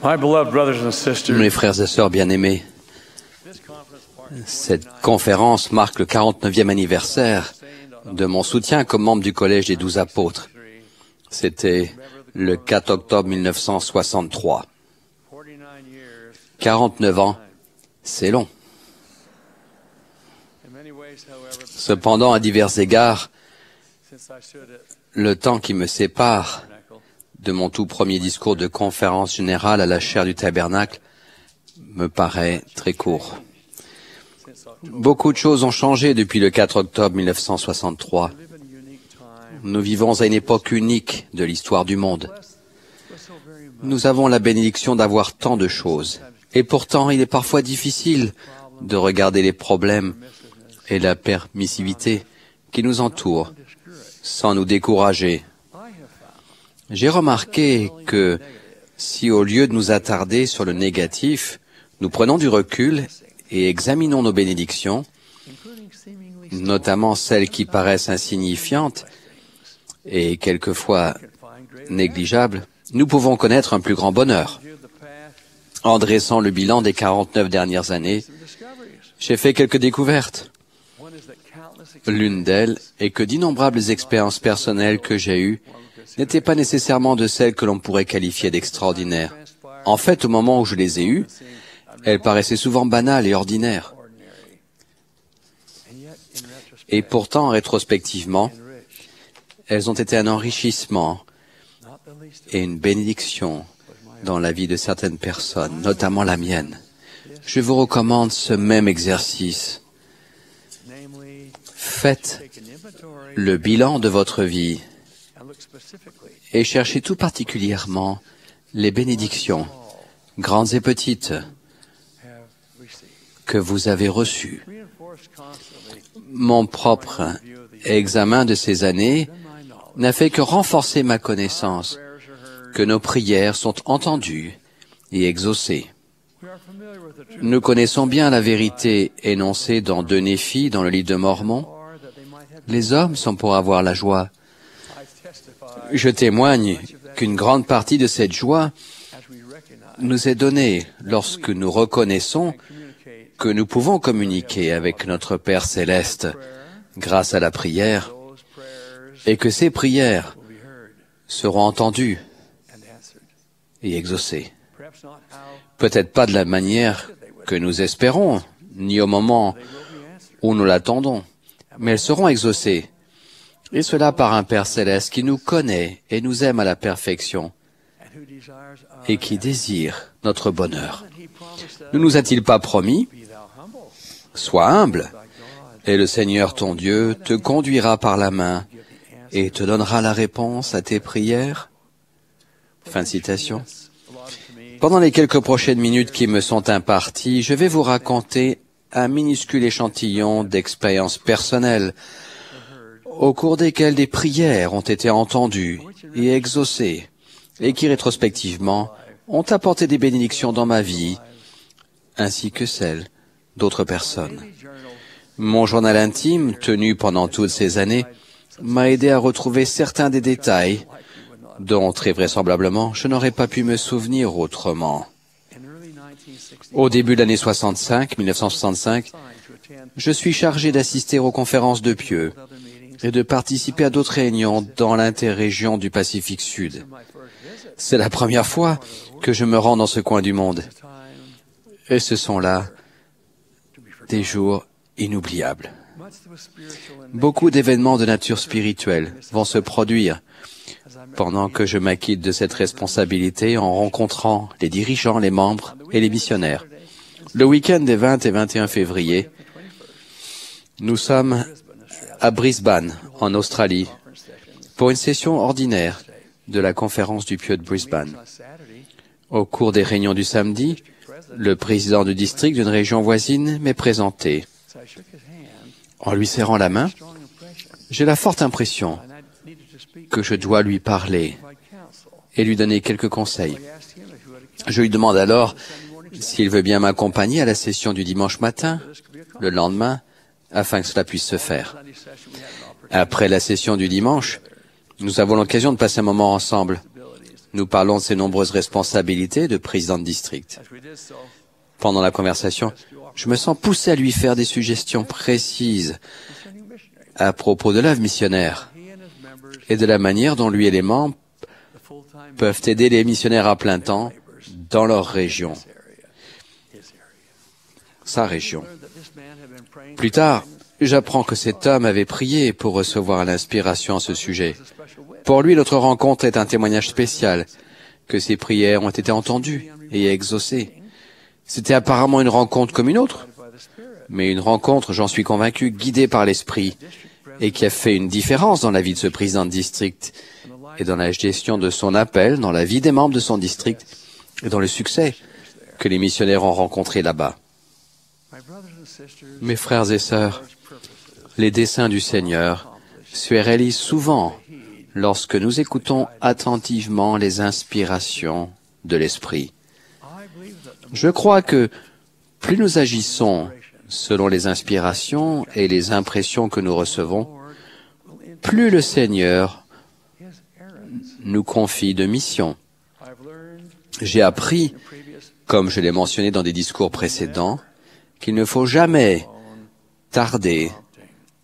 My beloved brothers and sisters, Mes frères et sœurs bien-aimés, cette conférence marque le 49e anniversaire de mon soutien comme membre du Collège des 12 apôtres. C'était le 4 octobre 1963. 49 ans, c'est long. Cependant, à divers égards, le temps qui me sépare de mon tout premier discours de conférence générale à la chaire du Tabernacle me paraît très court. Beaucoup de choses ont changé depuis le 4 octobre 1963. Nous vivons à une époque unique de l'histoire du monde. Nous avons la bénédiction d'avoir tant de choses. Et pourtant, il est parfois difficile de regarder les problèmes et la permissivité qui nous entourent sans nous décourager. J'ai remarqué que si au lieu de nous attarder sur le négatif, nous prenons du recul et examinons nos bénédictions, notamment celles qui paraissent insignifiantes et quelquefois négligeables, nous pouvons connaître un plus grand bonheur. En dressant le bilan des 49 dernières années, j'ai fait quelques découvertes. L'une d'elles est que d'innombrables expériences personnelles que j'ai eues n'étaient pas nécessairement de celles que l'on pourrait qualifier d'extraordinaires. En fait, au moment où je les ai eues, elles paraissaient souvent banales et ordinaires. Et pourtant, rétrospectivement, elles ont été un enrichissement et une bénédiction dans la vie de certaines personnes, notamment la mienne. Je vous recommande ce même exercice. Faites le bilan de votre vie et cherchez tout particulièrement les bénédictions, grandes et petites, que vous avez reçues. Mon propre examen de ces années n'a fait que renforcer ma connaissance que nos prières sont entendues et exaucées. Nous connaissons bien la vérité énoncée dans 2 Néphi, dans le livre de Mormon. Les hommes sont pour avoir la joie. Je témoigne qu'une grande partie de cette joie nous est donnée lorsque nous reconnaissons que nous pouvons communiquer avec notre Père céleste grâce à la prière et que ces prières seront entendues et exaucées. Peut-être pas de la manière que nous espérons, ni au moment où nous l'attendons, mais elles seront exaucées. Et cela par un Père céleste qui nous connaît et nous aime à la perfection et qui désire notre bonheur. Ne nous a-t-il pas promis? Sois humble, et le Seigneur ton Dieu te conduira par la main et te donnera la réponse à tes prières. Fin de citation. Pendant les quelques prochaines minutes qui me sont imparties, je vais vous raconter un minuscule échantillon d'expériences personnelles au cours desquelles des prières ont été entendues et exaucées et qui, rétrospectivement, ont apporté des bénédictions dans ma vie ainsi que celles d'autres personnes. Mon journal intime, tenu pendant toutes ces années, m'a aidé à retrouver certains des détails dont, très vraisemblablement, je n'aurais pas pu me souvenir autrement. Au début de l'année 1965, je suis chargé d'assister aux conférences de Pieux et de participer à d'autres réunions dans l'interrégion du Pacifique Sud. C'est la première fois que je me rends dans ce coin du monde. Et ce sont là des jours inoubliables. Beaucoup d'événements de nature spirituelle vont se produire pendant que je m'acquitte de cette responsabilité en rencontrant les dirigeants, les membres et les missionnaires. Le week-end des 20 et 21 février, nous sommes à Brisbane, en Australie, pour une session ordinaire de la conférence du Pieux de Brisbane. Au cours des réunions du samedi, le président du district d'une région voisine m'est présenté. En lui serrant la main, j'ai la forte impression que je dois lui parler et lui donner quelques conseils. Je lui demande alors s'il veut bien m'accompagner à la session du dimanche matin, le lendemain, afin que cela puisse se faire. Après la session du dimanche, nous avons l'occasion de passer un moment ensemble. Nous parlons de ses nombreuses responsabilités de président de district. Pendant la conversation, je me sens poussé à lui faire des suggestions précises à propos de l'œuvre missionnaire et de la manière dont lui et les membres peuvent aider les missionnaires à plein temps dans leur région, sa région. Plus tard, j'apprends que cet homme avait prié pour recevoir l'inspiration à ce sujet. Pour lui, notre rencontre est un témoignage spécial, que ses prières ont été entendues et exaucées. C'était apparemment une rencontre comme une autre, mais une rencontre, j'en suis convaincu, guidée par l'Esprit et qui a fait une différence dans la vie de ce président de district et dans la gestion de son appel, dans la vie des membres de son district et dans le succès que les missionnaires ont rencontré là-bas. Mes frères et sœurs, les desseins du Seigneur se réalisent souvent lorsque nous écoutons attentivement les inspirations de l'Esprit. Je crois que plus nous agissons selon les inspirations et les impressions que nous recevons, plus le Seigneur nous confie de missions. J'ai appris, comme je l'ai mentionné dans des discours précédents, qu'il ne faut jamais tarder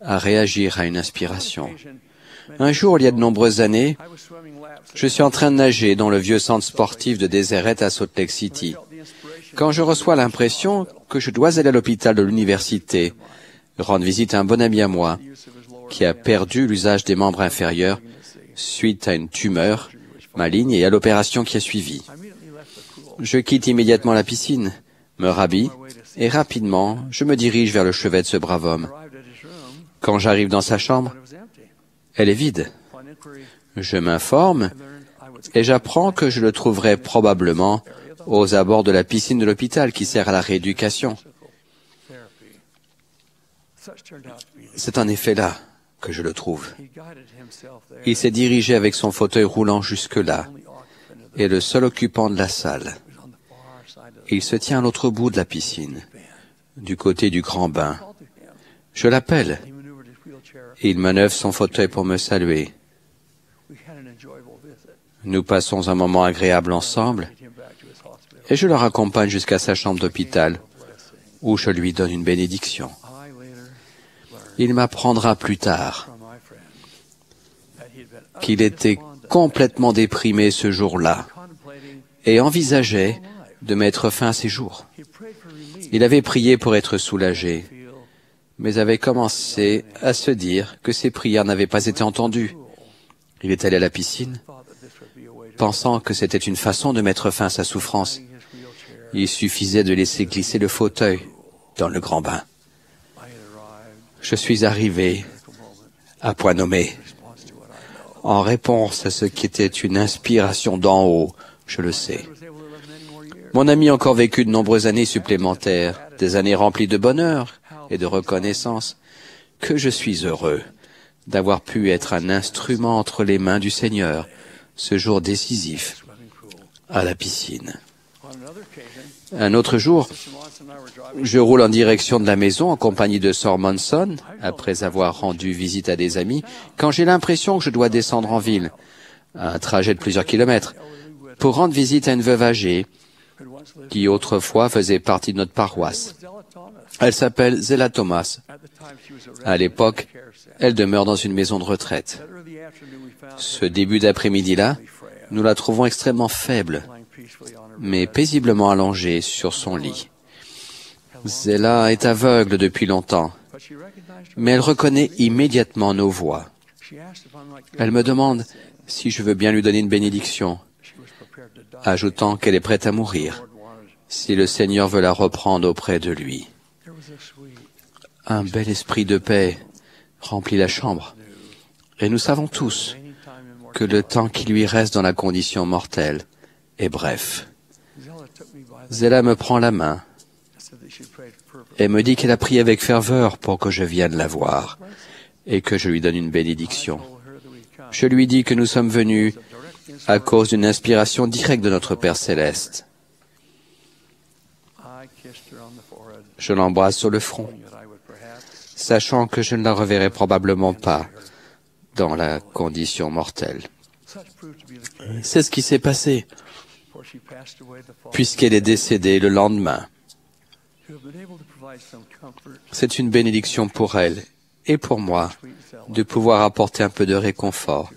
à réagir à une inspiration. Un jour, il y a de nombreuses années, je suis en train de nager dans le vieux centre sportif de Deseret à Salt Lake City, quand je reçois l'impression que je dois aller à l'hôpital de l'université, rendre visite à un bon ami à moi, qui a perdu l'usage des membres inférieurs suite à une tumeur maligne et à l'opération qui a suivi. Je quitte immédiatement la piscine, me rhabille, et rapidement, je me dirige vers le chevet de ce brave homme. Quand j'arrive dans sa chambre, elle est vide. Je m'informe et j'apprends que je le trouverai probablement aux abords de la piscine de l'hôpital qui sert à la rééducation. C'est en effet là que je le trouve. Il s'est dirigé avec son fauteuil roulant jusque-là et le seul occupant de la salle. Il se tient à l'autre bout de la piscine, du côté du grand bain. Je l'appelle. Il manœuvre son fauteuil pour me saluer. Nous passons un moment agréable ensemble et je le raccompagne jusqu'à sa chambre d'hôpital où je lui donne une bénédiction. Il m'apprendra plus tard qu'il était complètement déprimé ce jour-là et envisageait de mettre fin à ses jours. Il avait prié pour être soulagé, mais avait commencé à se dire que ses prières n'avaient pas été entendues. Il est allé à la piscine, pensant que c'était une façon de mettre fin à sa souffrance. Il suffisait de laisser glisser le fauteuil dans le grand bain. Je suis arrivé à point nommé, en réponse à ce qui était une inspiration d'en haut, je le sais. Mon ami a encore vécu de nombreuses années supplémentaires, des années remplies de bonheur et de reconnaissance, que je suis heureux d'avoir pu être un instrument entre les mains du Seigneur ce jour décisif à la piscine. Un autre jour, je roule en direction de la maison en compagnie de Sir Monson, après avoir rendu visite à des amis, quand j'ai l'impression que je dois descendre en ville, un trajet de plusieurs kilomètres, pour rendre visite à une veuve âgée qui autrefois faisait partie de notre paroisse. Elle s'appelle Zella Thomas. À l'époque, elle demeure dans une maison de retraite. Ce début d'après-midi-là, nous la trouvons extrêmement faible, mais paisiblement allongée sur son lit. Zella est aveugle depuis longtemps, mais elle reconnaît immédiatement nos voix. Elle me demande si je veux bien lui donner une bénédiction, ajoutant qu'elle est prête à mourir, si le Seigneur veut la reprendre auprès de lui. Un bel esprit de paix remplit la chambre, et nous savons tous que le temps qui lui reste dans la condition mortelle est bref. Zella me prend la main et me dit qu'elle a prié avec ferveur pour que je vienne la voir et que je lui donne une bénédiction. Je lui dis que nous sommes venus à cause d'une inspiration directe de notre Père Céleste. Je l'embrasse sur le front, sachant que je ne la reverrai probablement pas dans la condition mortelle. C'est ce qui s'est passé, puisqu'elle est décédée le lendemain. C'est une bénédiction pour elle et pour moi de pouvoir apporter un peu de réconfort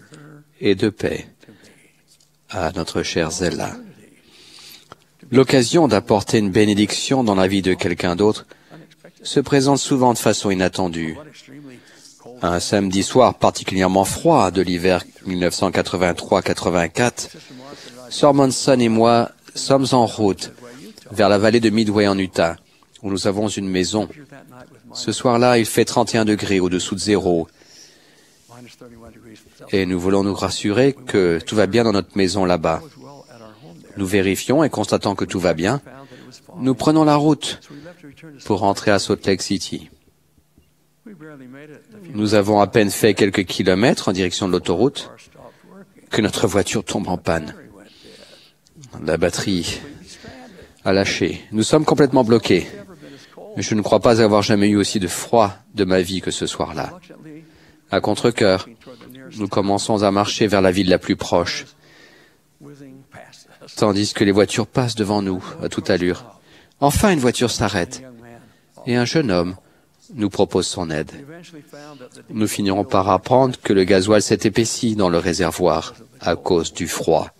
et de paix à notre chère Zella. L'occasion d'apporter une bénédiction dans la vie de quelqu'un d'autre se présente souvent de façon inattendue. Un samedi soir particulièrement froid de l'hiver 1983-84, Sir Monson et moi sommes en route vers la vallée de Midway en Utah, où nous avons une maison. Ce soir-là, il fait 31 degrés au-dessous de zéro. Et nous voulons nous rassurer que tout va bien dans notre maison là-bas. Nous vérifions et constatant que tout va bien, nous prenons la route pour rentrer à Salt Lake City. Nous avons à peine fait quelques kilomètres en direction de l'autoroute que notre voiture tombe en panne. La batterie a lâché. Nous sommes complètement bloqués. Je ne crois pas avoir jamais eu aussi de froid de ma vie que ce soir-là. À contre-cœur, nous commençons à marcher vers la ville la plus proche, tandis que les voitures passent devant nous à toute allure. Enfin, une voiture s'arrête et un jeune homme nous propose son aide. Nous finirons par apprendre que le gasoil s'est épaissi dans le réservoir à cause du froid,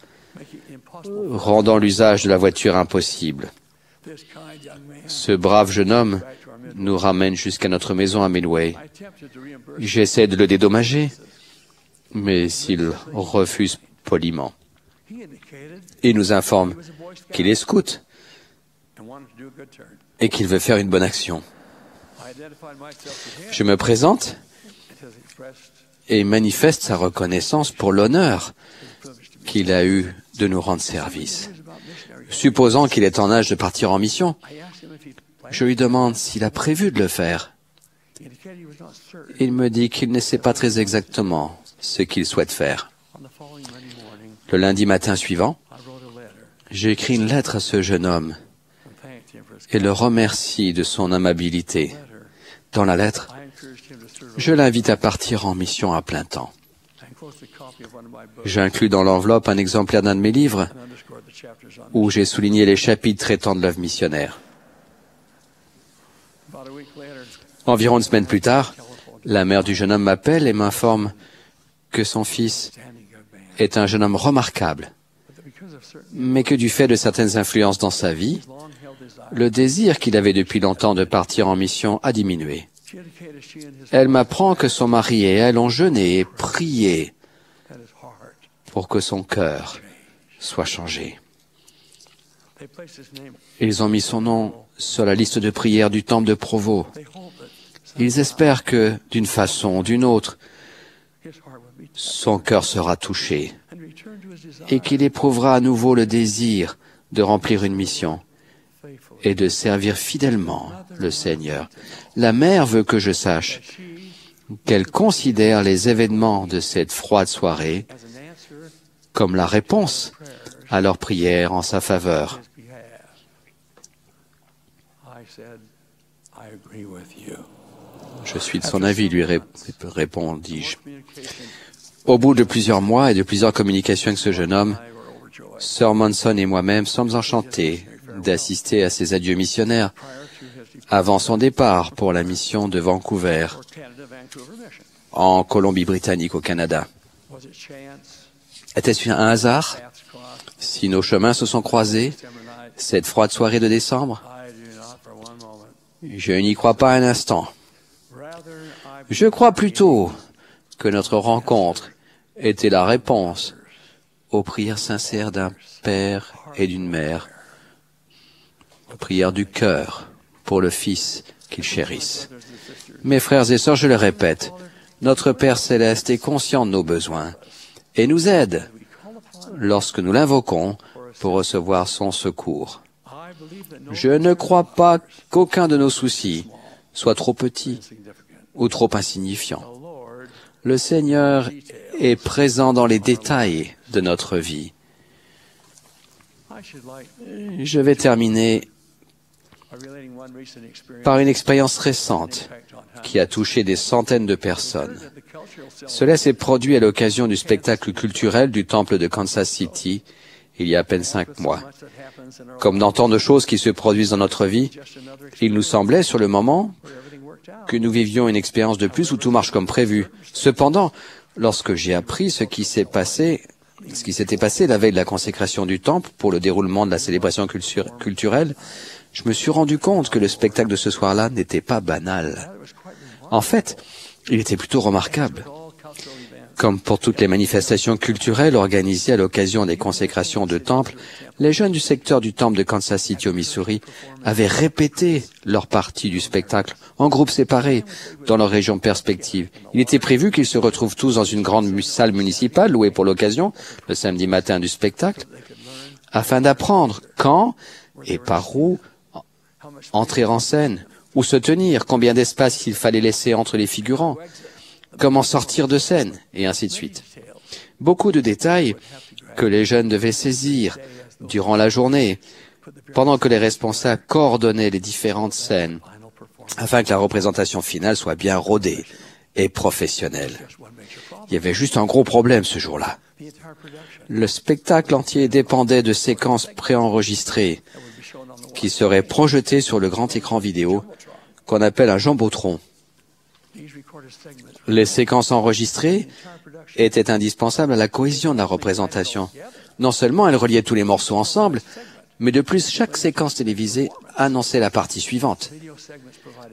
rendant l'usage de la voiture impossible. Ce brave jeune homme nous ramène jusqu'à notre maison à Midway. J'essaie de le dédommager, mais il refuse poliment. Il nous informe qu'il est scout et qu'il veut faire une bonne action. Je me présente et manifeste sa reconnaissance pour l'honneur qu'il a eu de nous rendre service. Supposant qu'il est en âge de partir en mission, je lui demande s'il a prévu de le faire. Il me dit qu'il ne sait pas très exactement ce qu'il souhaite faire. Le lundi matin suivant, j'ai écrit une lettre à ce jeune homme et le remercie de son amabilité. Dans la lettre, je l'invite à partir en mission à plein temps. J'inclus dans l'enveloppe un exemplaire d'un de mes livres où j'ai souligné les chapitres traitant de l'œuvre missionnaire. Environ une semaine plus tard, la mère du jeune homme m'appelle et m'informe que son fils est un jeune homme remarquable, mais que du fait de certaines influences dans sa vie, le désir qu'il avait depuis longtemps de partir en mission a diminué. Elle m'apprend que son mari et elle ont jeûné et prié pour que son cœur soit changé. Ils ont mis son nom sur la liste de prières du temple de Provo. Ils espèrent que, d'une façon ou d'une autre, son cœur sera touché et qu'il éprouvera à nouveau le désir de remplir une mission et de servir fidèlement le Seigneur. La mère veut que je sache qu'elle considère les événements de cette froide soirée comme la réponse à leur prière en sa faveur. Je suis de son avis, lui répondis-je. Au bout de plusieurs mois et de plusieurs communications avec ce jeune homme, Sir Monson et moi-même sommes enchantés d'assister à ses adieux missionnaires avant son départ pour la mission de Vancouver, en Colombie-Britannique, au Canada. Était-ce un hasard si nos chemins se sont croisés cette froide soirée de décembre? Je n'y crois pas un instant. Je crois plutôt que notre rencontre était la réponse aux prières sincères d'un père et d'une mère, aux prières du cœur pour le Fils qu'ils chérissent. Mes frères et sœurs, je le répète, notre Père céleste est conscient de nos besoins et nous aide lorsque nous l'invoquons pour recevoir son secours. Je ne crois pas qu'aucun de nos soucis soit trop petit ou trop insignifiant. Le Seigneur est présent dans les détails de notre vie. Je vais terminer par une expérience récente qui a touché des centaines de personnes. Cela s'est produit à l'occasion du spectacle culturel du Temple de Kansas City il y a à peine 5 mois. Comme dans tant de choses qui se produisent dans notre vie, il nous semblait sur le moment que nous vivions une expérience de plus où tout marche comme prévu. Cependant, lorsque j'ai appris ce qui s'était passé la veille de la consécration du temple pour le déroulement de la célébration culturelle, je me suis rendu compte que le spectacle de ce soir-là n'était pas banal. En fait, il était plutôt remarquable. Comme pour toutes les manifestations culturelles organisées à l'occasion des consécrations de temples, les jeunes du secteur du temple de Kansas City au Missouri avaient répété leur partie du spectacle en groupes séparés dans leur région perspective. Il était prévu qu'ils se retrouvent tous dans une grande salle municipale louée pour l'occasion, le samedi matin du spectacle, afin d'apprendre quand et par où entrer en scène, où se tenir, combien d'espace il fallait laisser entre les figurants, comment sortir de scène, et ainsi de suite. Beaucoup de détails que les jeunes devaient saisir durant la journée, pendant que les responsables coordonnaient les différentes scènes, afin que la représentation finale soit bien rodée et professionnelle. Il y avait juste un gros problème ce jour-là. Le spectacle entier dépendait de séquences préenregistrées qui seraient projetées sur le grand écran vidéo qu'on appelle un jumbotron. Les séquences enregistrées étaient indispensables à la cohésion de la représentation. Non seulement elles reliaient tous les morceaux ensemble, mais de plus, chaque séquence télévisée annonçait la partie suivante.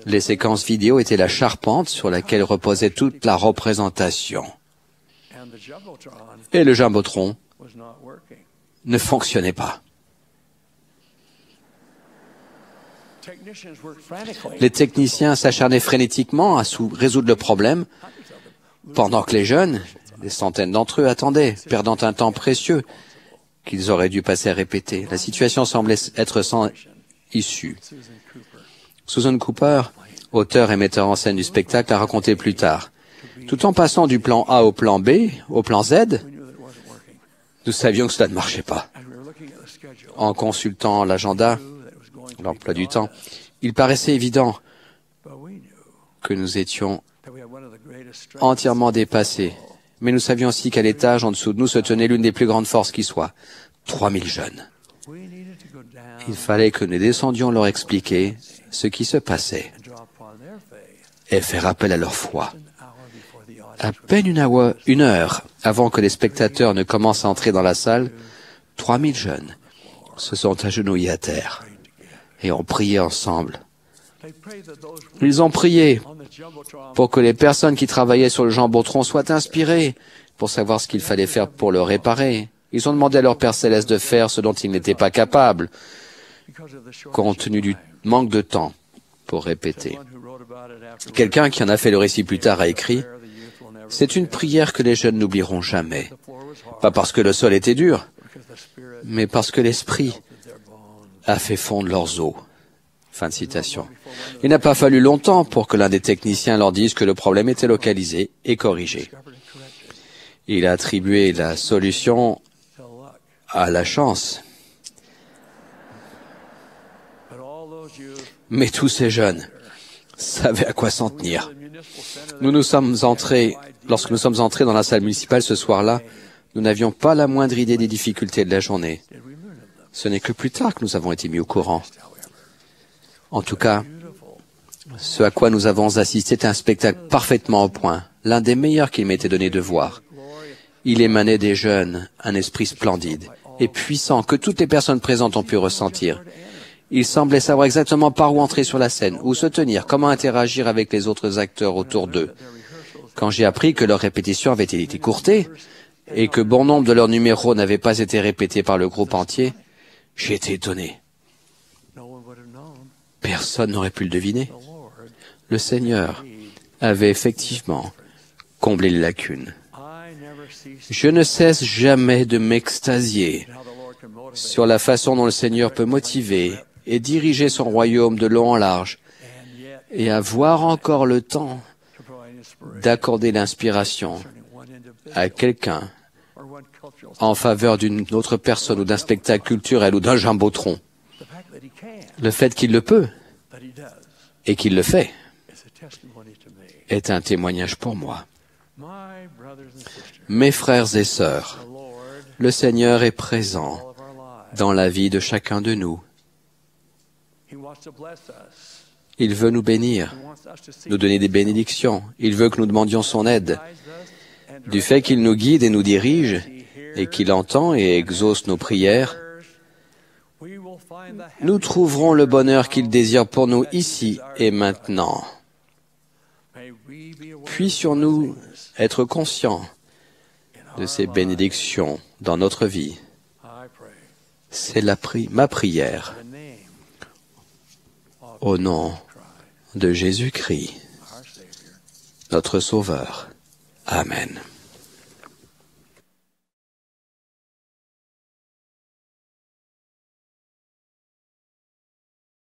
Les séquences vidéo étaient la charpente sur laquelle reposait toute la représentation. Et le jumbotron ne fonctionnait pas. Les techniciens s'acharnaient frénétiquement à résoudre le problème, pendant que les jeunes, des centaines d'entre eux, attendaient, perdant un temps précieux qu'ils auraient dû passer à répéter. La situation semblait être sans issue. Susan Cooper, auteur et metteur en scène du spectacle, a raconté plus tard. Tout en passant du plan A au plan B, au plan Z, nous savions que cela ne marchait pas. En consultant l'agenda, l'emploi du temps, il paraissait évident que nous étions entièrement dépassés. Mais nous savions aussi qu'à l'étage en dessous de nous se tenait l'une des plus grandes forces qui soit, 3000 jeunes. Il fallait que nous descendions leur expliquer ce qui se passait et faire appel à leur foi. À peine une heure avant que les spectateurs ne commencent à entrer dans la salle, 3000 jeunes se sont agenouillés à terre et ont prié ensemble. Ils ont prié pour que les personnes qui travaillaient sur le jumbotron soient inspirées pour savoir ce qu'il fallait faire pour le réparer. Ils ont demandé à leur Père Céleste de faire ce dont ils n'étaient pas capables, compte tenu du manque de temps pour répéter. Quelqu'un qui en a fait le récit plus tard a écrit « C'est une prière que les jeunes n'oublieront jamais, pas parce que le sol était dur, mais parce que l'Esprit a fait fondre leurs os. » Fin de citation. Il n'a pas fallu longtemps pour que l'un des techniciens leur dise que le problème était localisé et corrigé. Il a attribué la solution à la chance. Mais tous ces jeunes savaient à quoi s'en tenir. Lorsque nous sommes entrés dans la salle municipale ce soir-là, nous n'avions pas la moindre idée des difficultés de la journée. Ce n'est que plus tard que nous avons été mis au courant. En tout cas, ce à quoi nous avons assisté est un spectacle parfaitement au point, l'un des meilleurs qu'il m'était donné de voir. Il émanait des jeunes, un esprit splendide et puissant que toutes les personnes présentes ont pu ressentir. Ils semblaient savoir exactement par où entrer sur la scène, où se tenir, comment interagir avec les autres acteurs autour d'eux. Quand j'ai appris que leurs répétitions avaient été écourtées et que bon nombre de leurs numéros n'avaient pas été répétés par le groupe entier, j'ai été étonné. Personne n'aurait pu le deviner. Le Seigneur avait effectivement comblé les lacunes. Je ne cesse jamais de m'extasier sur la façon dont le Seigneur peut motiver et diriger son royaume de long en large et avoir encore le temps d'accorder l'inspiration à quelqu'un en faveur d'une autre personne ou d'un spectacle culturel ou d'un jumbotron. Le fait qu'il le peut et qu'il le fait est un témoignage pour moi. Mes frères et sœurs, le Seigneur est présent dans la vie de chacun de nous. Il veut nous bénir, nous donner des bénédictions. Il veut que nous demandions son aide. Du fait qu'il nous guide et nous dirige, et qu'il entend et exauce nos prières, nous trouverons le bonheur qu'il désire pour nous ici et maintenant. Puissions-nous être conscients de ces bénédictions dans notre vie. C'est ma prière au nom de Jésus-Christ, notre Sauveur. Amen.